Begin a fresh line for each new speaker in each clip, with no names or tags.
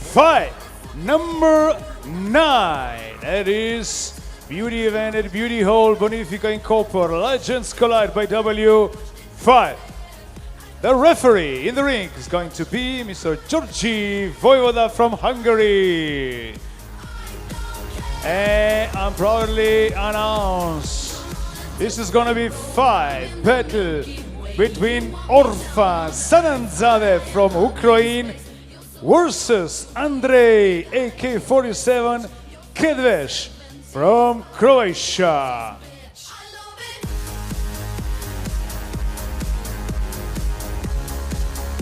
Fight number 9. It is Beauty Event at Beauty Hall, Bonifica in Koper. Legends collide by W5. The referee in the ring is going to be Mr. Georgi Voivoda from Hungary. And I'm proudly announce this is going to be fight battle between Orfan Sananzade from Ukraine versus Andrej AK-47 Kedves from Croatia.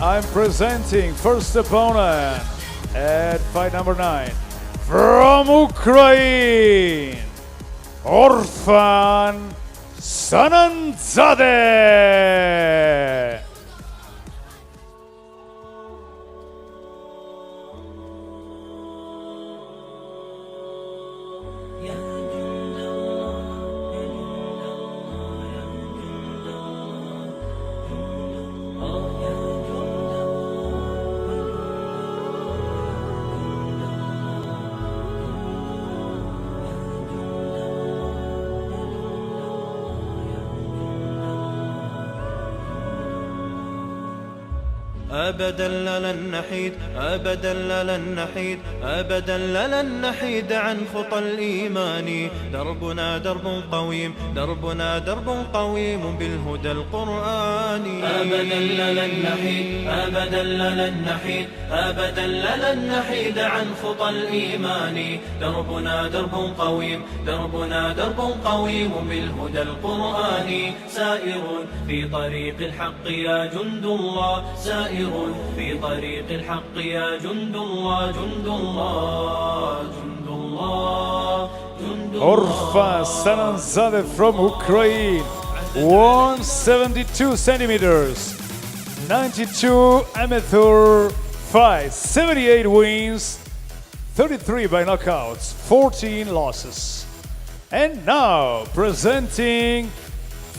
I'm presenting first opponent at fight number 9 from Ukraine, Orfan Sananzade.
أبدا لن نحيد أبدا لن نحيد أبدا لن نحيد عن خطى الإيمان دربنا درب قويم دربنا درب قويم بالهدى القرآني أبدا لن نحيد أبدا لن نحيد أبدا لن نحيد عن خطى الإيمان دربنا درب قويم دربنا درب قويم بالهدى القرآني سائر في طريق الحق يا جند الله سائر في طريق الحق يا جند الله جند الله جند الله جند الله.
Orfan Sananzade from Ukraine, 172 centimeters, 92 amateur fights, 78 wins, 33 by knockouts, 14 losses. And now presenting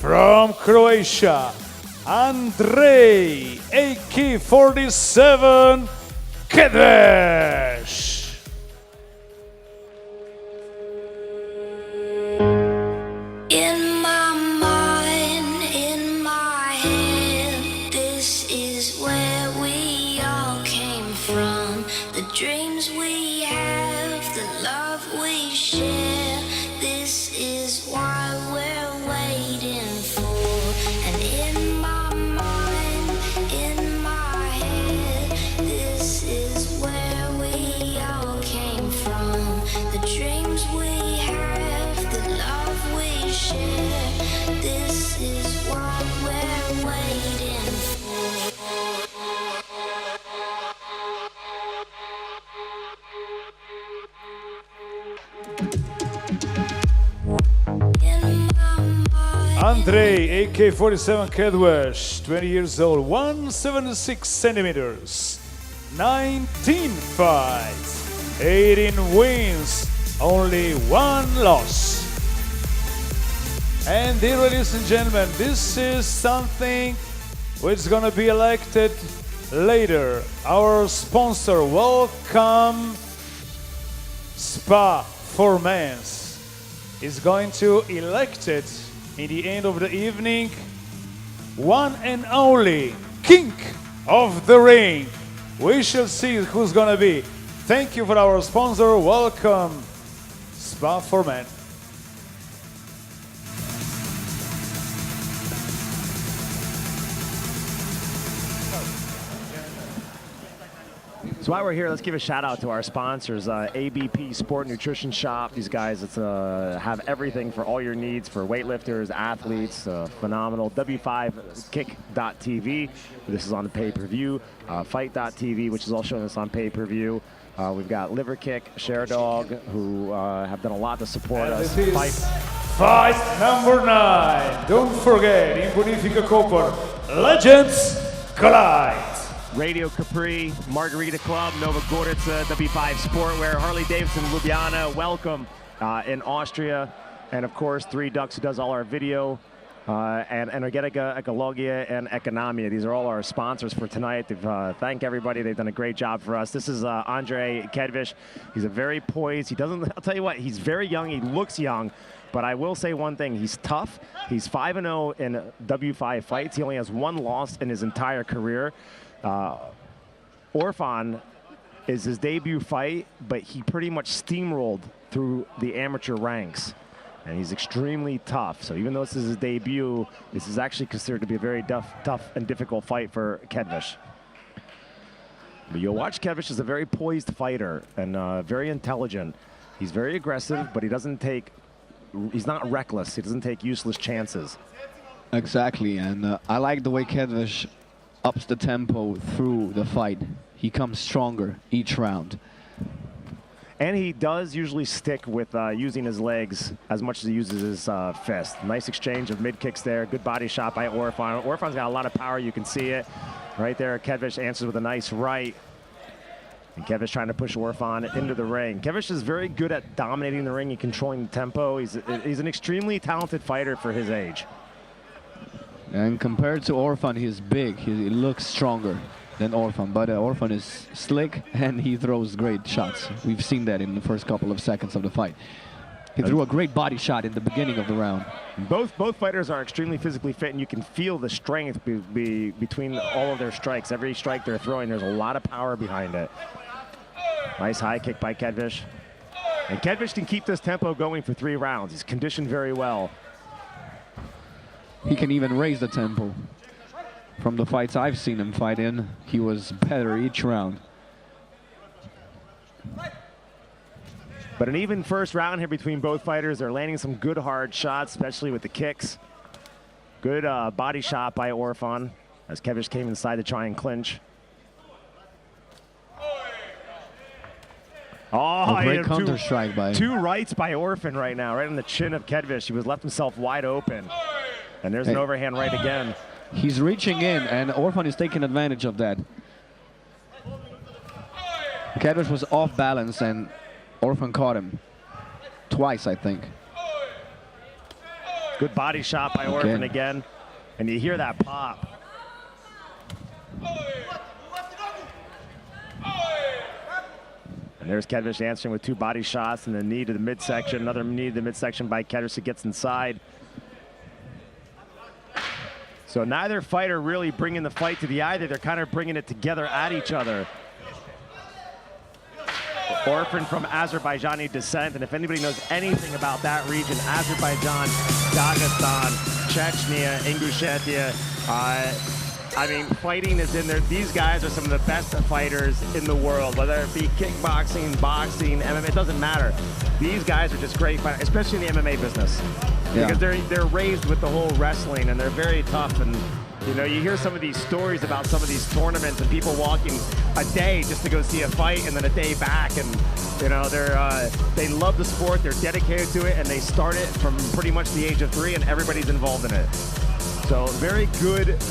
from Croatia, Andrej AK-47 Kedves.
In my mind, in my head, this is where we all came from. The dreams we have, the love we share, this is why we're waiting for. And in my mind, in my head, this is where we all came from. The dreams we have, the love we share, this is what we're waiting for. In my mind,
Andrej AK-47 Kedves, 20 years old, 176 centimeters, 19 fights, 18 wins, only 1 loss. And dear ladies and gentlemen, this is something which is gonna be elected later. Our sponsor, Welcome Spa for Men's, is going to elect it in the end of the evening, one and only king of the ring. We shall see who's gonna be. Thank you for our sponsor, Welcome Spa for Men.
So while we're here, let's give a shout out to our sponsors, ABP Sport Nutrition Shop. These guys have everything for all your needs for weightlifters, athletes, phenomenal. W5Kick.tv, this is on the pay-per-view. Fight.tv, which is all showing us on pay-per-view. We've got Liver Kick, Share Dog, who have done a lot to support us.
Fight number 9. Don't forget, in Bonifica Koper, Legends collide.
Radio Capri, Margarita Club, Nova Gorica, W5 Sportwear, Harley Davidson, Ljubljana, Welcome in Austria, and of course 3 Ducks, who does all our video and Energetica, Ecologia, and Economia. These are all our sponsors for tonight. Thank everybody. They've done a great job for us. This is Andrej Kedves. He's a very poised. He doesn't. I'll tell you what. He's very young. He looks young. But I will say one thing. He's tough. He's 5-0 in W5 fights. He only has 1 loss in his entire career. Orfan is his debut fight, but he pretty much steamrolled through the amateur ranks. And he's extremely tough. So even though this is his debut, this is actually considered to be a very tough and difficult fight for Kedves. But you'll watch Kedves is a very poised fighter and very intelligent. He's very aggressive, but he's not reckless. He doesn't take useless chances.
Exactly, and I like the way Kedves ups the tempo through the fight. He comes stronger each round.
And he does usually stick with using his legs as much as he uses his fist. Nice exchange of mid-kicks there. Good body shot by Orfan. Orfan's got a lot of power. You can see it right there. Kedves answers with a nice right. And Kedves trying to push Orfan into the ring. Kedves is very good at dominating the ring and controlling the tempo. He's an extremely talented fighter for his age.
And compared to Orfan, he's big. He looks stronger than Orfan, but Orfan is slick and he throws great shots. We've seen that in the first couple of seconds of the fight. He threw a great body shot in the beginning of the round.
Both fighters are extremely physically fit, and you can feel the strength between all of their strikes. Every strike they're throwing, there's a lot of power behind it. Nice high kick by Kedves. And Kedves can keep this tempo going for 3 rounds. He's conditioned very well.
He can even raise the tempo. From the fights I've seen him fight in, he was better each round.
But an even first round here between both fighters. They're landing some good hard shots, especially with the kicks. Good body shot by Orfan as Kedves came inside to try and clinch. Oh,
a great counter strike by
2 rights by Orfan right now, right on the chin of Kedves. He was left himself wide open. And there's an overhand right again.
He's reaching in, and Orfan is taking advantage of that. Kedves was off balance, and Orfan caught him twice, I think.
Good body shot by Orfan again. And you hear that pop. And there's Kedves answering with 2 body shots and the knee to the midsection. Another knee to the midsection by Kedves who gets inside. So neither fighter really bringing the fight to the either. They're kind of bringing it together at each other. Orfan from Azerbaijani descent, and if anybody knows anything about that region, Azerbaijan, Dagestan, Chechnya, Ingushetia, I mean, fighting is in there. These guys are some of the best fighters in the world, whether it be kickboxing, boxing, MMA, it doesn't matter. These guys are just great fighters, especially in the MMA business.
Yeah.
Because they're raised with the whole wrestling, and they're very tough. And you know, you hear some of these stories about some of these tournaments and people walking a day just to go see a fight and then a day back. And you know, they love the sport, they're dedicated to it, and they start it from pretty much the age of 3, and everybody's involved in it. So very good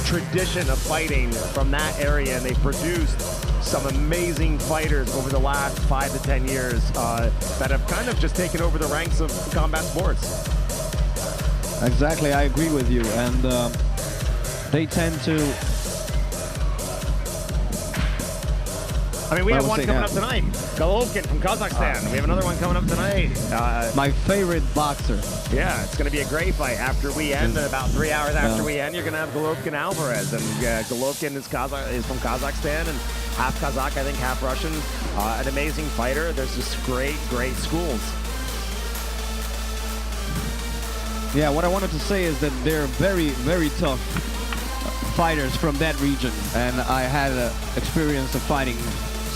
tradition of fighting from that area, and they've produced some amazing fighters over the last 5 to 10 years that have kind of just taken over the ranks of combat sports.
Exactly, I agree with you, and they tend to...
I mean, we have one coming up tonight. Golovkin from Kazakhstan. We have another one coming up tonight.
My favorite boxer.
Yeah, it's going to be a great fight. After we end, about 3 hours after we end, you're going to have Golovkin Alvarez. And Golovkin is from Kazakhstan and half Kazakh, I think, half Russian. An amazing fighter. There's just great, great schools.
Yeah, what I wanted to say is that they're very, very tough fighters from that region. And I had an experience of fighting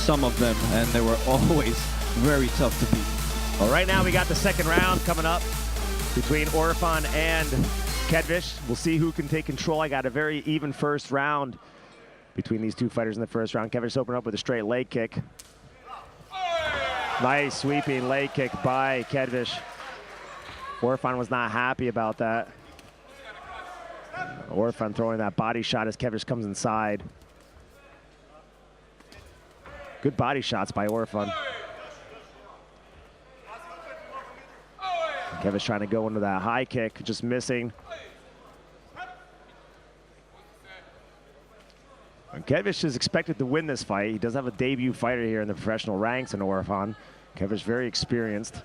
some of them, and they were always very tough to beat.
Well, right now we got the second round coming up between Orfan and Kedves. We'll see who can take control. I got a very even first round between these 2 fighters in the first round. Kedves opened up with a straight leg kick. Nice sweeping leg kick by Kedves. Orfan was not happy about that. Orfan throwing that body shot as Kedves comes inside. Good body shots by Orfan. Kedves trying to go into that high kick, just missing. And Kedves is expected to win this fight. He does have a debut fighter here in the professional ranks in Orfan. Kedves very experienced.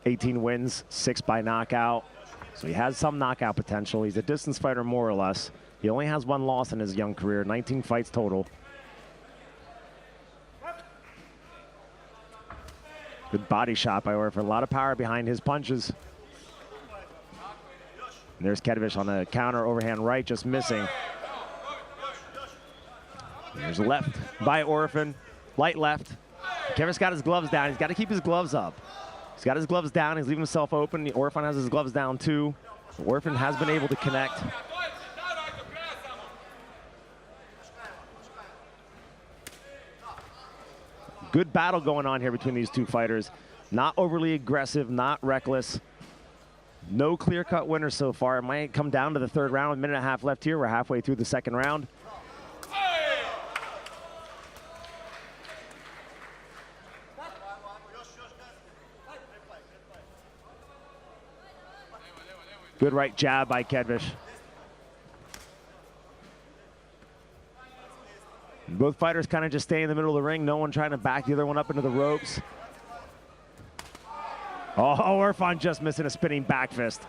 18 wins, 6 by knockout. So he has some knockout potential. He's a distance fighter more or less. He only has 1 loss in his young career, 19 fights total. Good body shot by Orfan. A lot of power behind his punches. And there's Kedves on the counter, overhand right, just missing. There's left by Orfan, light left. Kedves got his gloves down. He's got to keep his gloves up. He's got his gloves down. He's leaving himself open. Orfan has his gloves down too. Orfan has been able to connect. Good battle going on here between these two fighters. Not overly aggressive, not reckless. No clear-cut winner so far. It might come down to the 3rd round. A minute and a half left here. We're halfway through the 2nd round. Good right jab by Kedves. Both fighters kind of just stay in the middle of the ring. No one trying to back the other one up into the ropes. Oh, Orfan just missing a spinning back fist.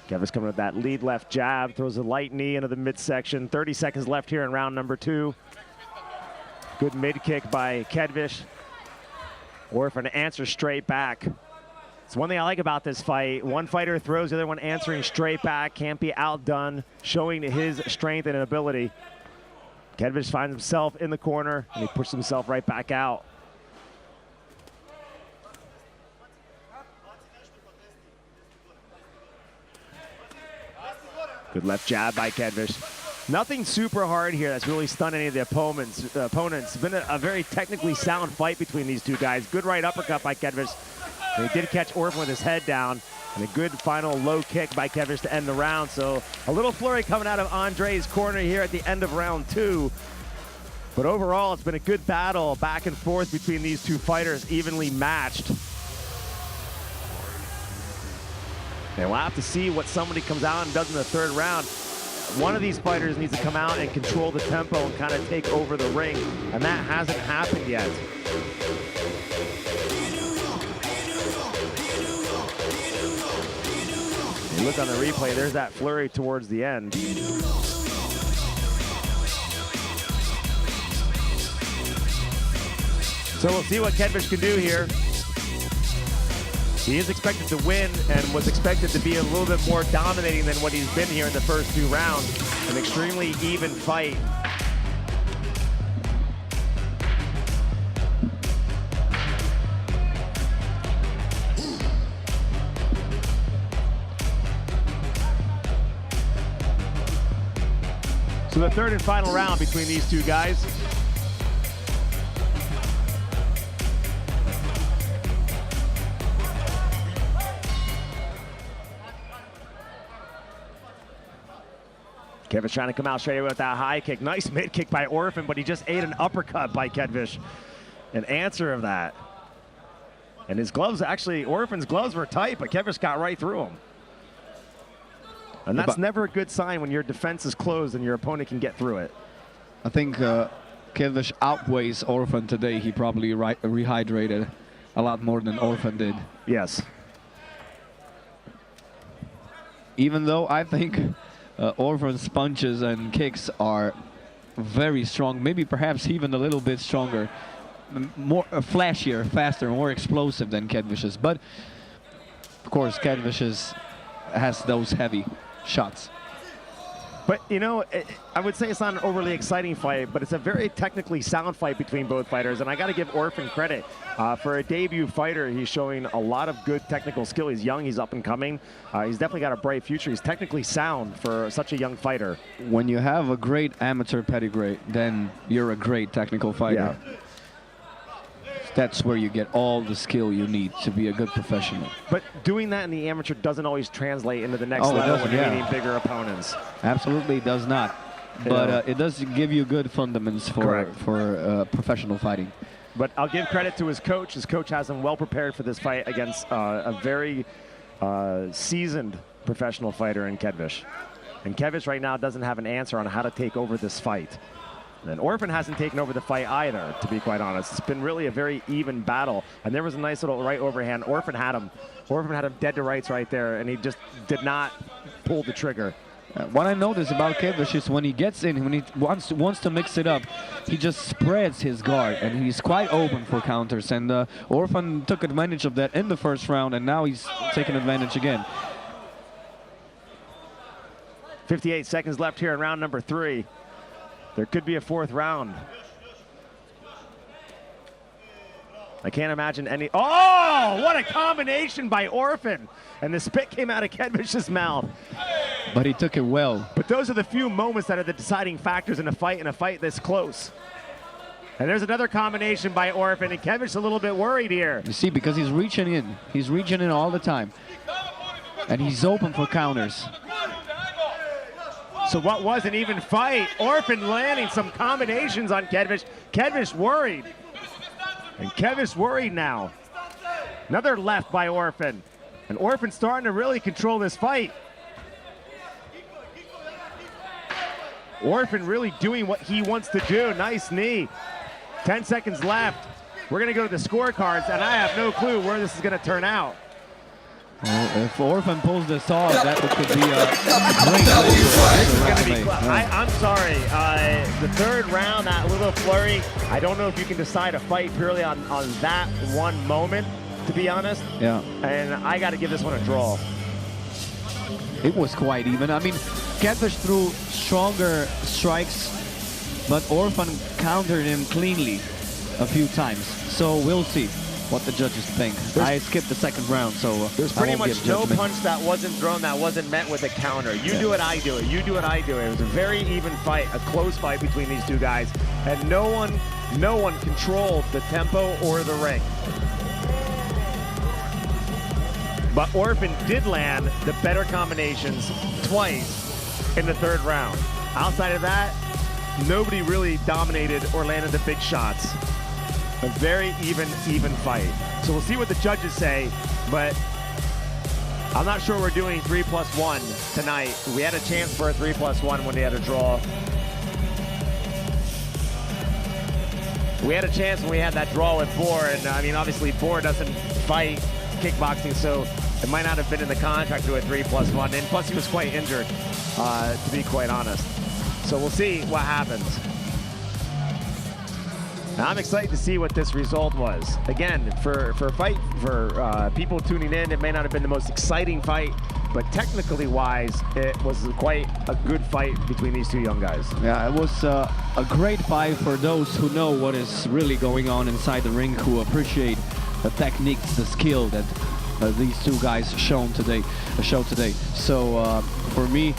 Kedves coming with that lead left jab, throws a light knee into the midsection. 30 seconds left here in round number 2. Good mid kick by Kedves. Orfan answers straight back. It's one thing I like about this fight. One fighter throws, the other one answering straight back. Can't be outdone, showing his strength and ability. Kedves finds himself in the corner, and he pushes himself right back out. Good left jab by Kedves. Nothing super hard here that's really stunned any of the opponents. It's been a very technically sound fight between these two guys. Good right uppercut by Kedves. And he did catch Orfan with his head down. And a good final low kick by Kedves to end the round. So a little flurry coming out of Andrej's corner here at the end of round 2. But overall, it's been a good battle back and forth between these two fighters, evenly matched. And we'll have to see what somebody comes out and does in the 3rd round. One of these fighters needs to come out and control the tempo and kind of take over the ring, and that hasn't happened yet. You look on the replay, there's that flurry towards the end. So we'll see what Kedves can do here. He is expected to win and was expected to be a little bit more dominating than what he's been here in the first 2 rounds. An extremely even fight. So the 3rd and final round between these two guys. Kedves trying to come out straight away with that high kick. Nice mid kick by Orfan, but he just ate an uppercut by Kedves. An answer of that. And his gloves, actually, Orfan's gloves were tight, but Kedves got right through them. And that's never a good sign when your defense is closed and your opponent can get through it.
I think Kedves outweighs Orfan today. He probably rehydrated a lot more than Orfan did.
Yes.
Even though I think Orfan's punches and kicks are very strong, maybe perhaps even a little bit stronger, more flashier, faster, more explosive than Kedves's. But of course, Kedves has those heavy shots.
But, you know, I would say it's not an overly exciting fight, but it's a very technically sound fight between both fighters. And I got to give Orfan credit. For a debut fighter, he's showing a lot of good technical skill. He's young, he's up and coming. He's definitely got a bright future. He's technically sound for such a young fighter.
When you have a great amateur pedigree, then you're a great technical fighter.
Yeah.
that's where you get all the skill you need to be a good professional.
But doing that in the amateur doesn't always translate into the next
Oh, it
level
doesn't,
when you're
yeah.
meeting bigger opponents.
Absolutely does not. But it does give you good fundamentals for professional fighting.
But I'll give credit to his coach. His coach has him well prepared for this fight against a very seasoned professional fighter in Kedves. And Kedves right now doesn't have an answer on how to take over this fight. And Orfan hasn't taken over the fight either, to be quite honest. It's been really a very even battle. And there was a nice little right overhand. Orfan had him dead to rights right there, and he just did not pull the trigger.
What I notice about Kedves is when he gets in, when he wants to mix it up, he just spreads his guard, and he's quite open for counters. And Orfan took advantage of that in the first round, and now he's taking advantage again.
58 seconds left here in round number 3. There could be a 4th round. I can't imagine any. Oh, what a combination by Orfan. And the spit came out of Kedves's mouth.
But he took it well.
But those are the few moments that are the deciding factors in a fight this close. And there's another combination by Orfan, and Kedves a little bit worried here.
You see, because he's reaching in. He's reaching in all the time. And he's open for counters.
So what was an even fight? Orfan landing some combinations on Kedves. Kedves worried. And Kedves worried now. Another left by Orfan. And Orfan starting to really control this fight. Orfan really doing what he wants to do. Nice knee. 10 seconds left. We're going to go to the scorecards, and I have no clue where this is going to turn out.
Well, if Orfan pulls this off, that could be a great
I'm sorry. The 3rd round, that little flurry, I don't know if you can decide a fight purely on that one moment, to be honest.
Yeah.
And I got to give this one a draw.
It was quite even. I mean, Kedves threw stronger strikes, but Orfan countered him cleanly a few times. So we'll see what the judges think. I skipped the 2nd round, so
there's pretty much no punch that wasn't thrown that wasn't met with a counter. You do it, I do it. You do it, I do it. It was a very even fight, a close fight between these two guys, and no one controlled the tempo or the ring. But Orfan did land the better combinations twice in the 3rd round. Outside of that, nobody really dominated or landed the big shots. A very even fight. So we'll see what the judges say, but I'm not sure we're doing 3+1 tonight. We had a chance for a 3+1 when they had a draw. We had a chance when we had that draw with Boer, and I mean, obviously Boer doesn't fight kickboxing, so it might not have been in the contract to do a 3+1, and plus he was quite injured, to be quite honest. So we'll see what happens. Now, I'm excited to see what this result was. Again, for people tuning in, it may not have been the most exciting fight, but technically wise, it was quite a good fight between these two young guys.
Yeah, it was a great fight for those who know what is really going on inside the ring, who appreciate the techniques, the skill that these two guys showed today. So for me,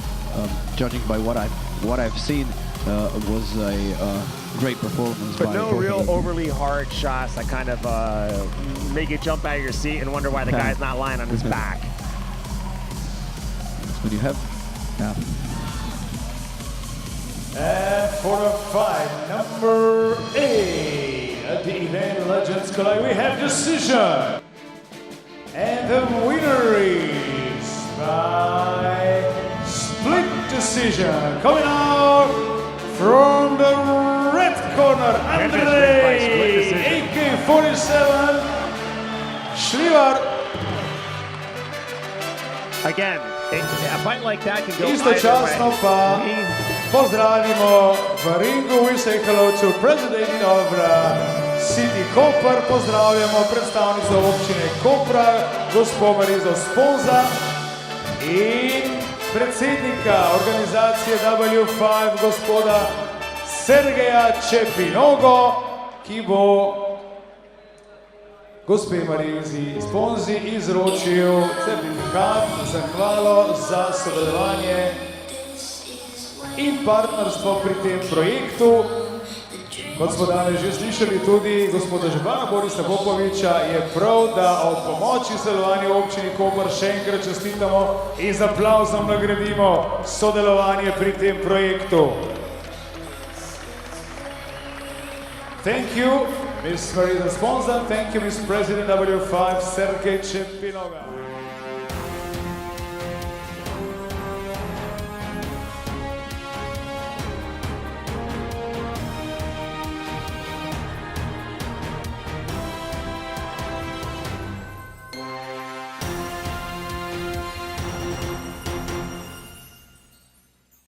judging by what I've seen, it was a great performance.
But no real overly hard shots that kind of make you jump out of your seat and wonder why the guy's not lying on his back.
When you have,
And for the fight number 8 at the event Legends Collide, we have decision. And the winner is by split decision. Coming out from the red corner, Andrej AK-47 Šljivar.
Again, a fight like that can go
Isto časno pa pozdravimo v ringu. We say hello to president of City Koper. Pozdravljamo predstavnico občine Kopra, gospod Marizo Sponza, in predsednika organizacije W5, gospoda Sergeja Čepinogo, ki bo gospe Marizi Sponzi izročil certifikat, zahvalo za sodelovanje in partnerstvo pri tem projektu. Kot smo danes že slišali tudi gospoda župana Borisa Popoviča, je prav, da ob pomoči sodelovanja občini Koper še enkrat čestitamo in z aplavzom nagradimo sodelovanje pri tem projektu. Thank you, Ms. Marisa Sponza. Thank you, Ms. President W5 Sergej Čepinoga.